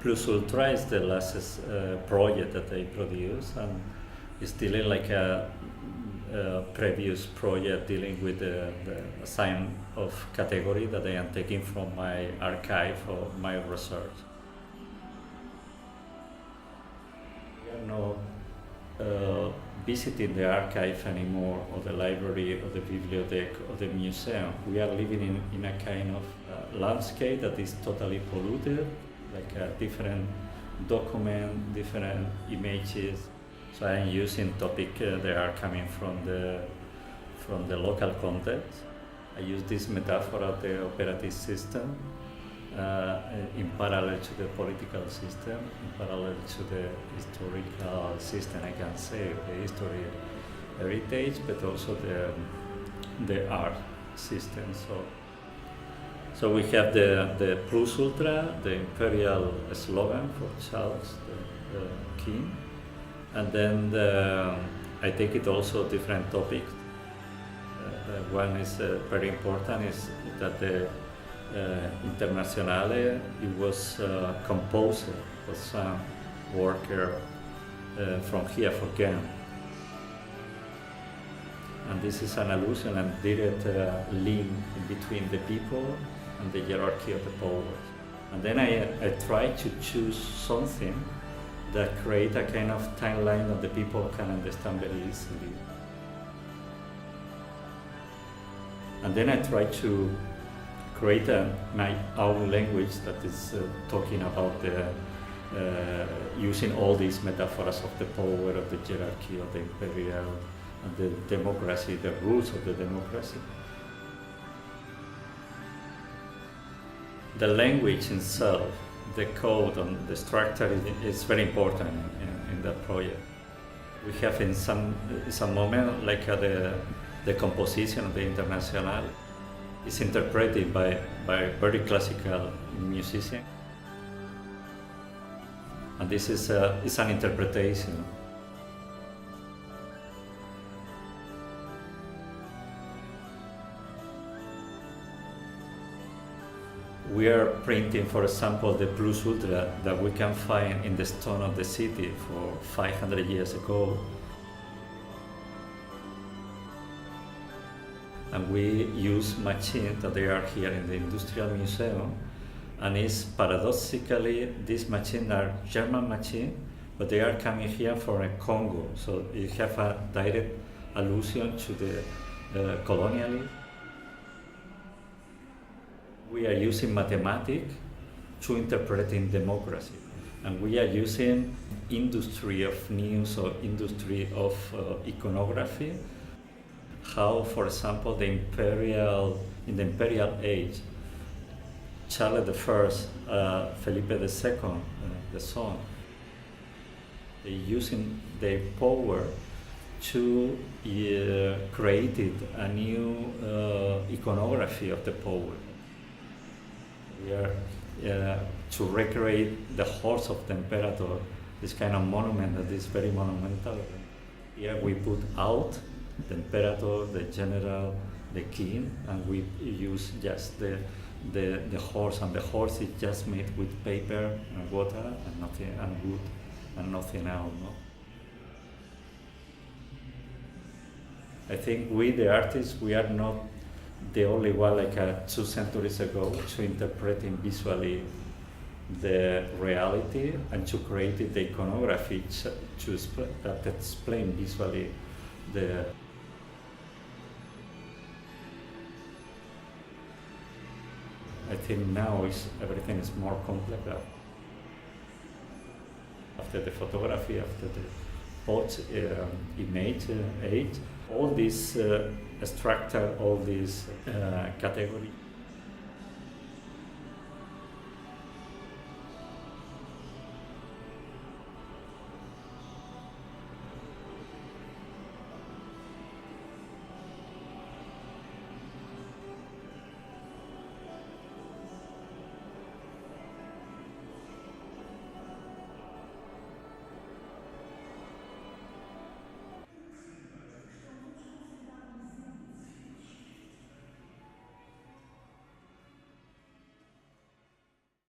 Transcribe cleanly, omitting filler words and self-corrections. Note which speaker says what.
Speaker 1: Plus Ultra is the last project that I produced, and it's dealing like a previous project dealing with the sign of category that I am taking from my archive or my research. We are not visiting the archive anymore, or the library, or the bibliothèque, or the museum. We are living in a kind of landscape that is totally polluted, like a different document, different images. So I am using topics that are coming from the local context. I use this metaphor of the operative system in parallel to the political system, in parallel to the historical system, I can say, the history heritage, but also the art system. So we have the Plus Ultra, the imperial slogan for Charles the King. And then I take it also different topics. One is very important is that the Internationale, it was composed for some worker from here, for Ghent. And this is an allusion and direct link in between the people and the hierarchy of the power. And then I try to choose something that create a kind of timeline that the people can understand very easily. And then I try to create my own language that is talking about using all these metaphors of the power, of the hierarchy, of the imperial, and the democracy, the rules of the democracy. The language itself, the code and the structure is very important in that project. We have in some moment like the composition of the Internationale is interpreted by very classical musician, and this is an interpretation. We are printing, for example, the Plus Ultra that we can find in the stone of the city for 500 years ago. And we use machines that they are here in the Industrial Museum, and it's paradoxically, these machines are German machines, but they are coming here from Congo, so you have a direct allusion to the colonialism. We are using mathematics to interpreting democracy, and we are using industry of news or industry of iconography. How, for example, in the imperial age, Charles I, Felipe II, the son, they using their power to create a new iconography of the power. We are to recreate the horse of the emperor, this kind of monument that is very monumental. Here we put out the emperor, the general, the king, and we use just the horse, and the horse is just made with paper and water and nothing, and wood and nothing else. No? I think we, the artists, we are not the only one, like 2 centuries ago, to interpreting visually the reality and to create the iconography that explain visually the. I think now everything is more complex. After the photography, after the post image age, all these structure, all these categories.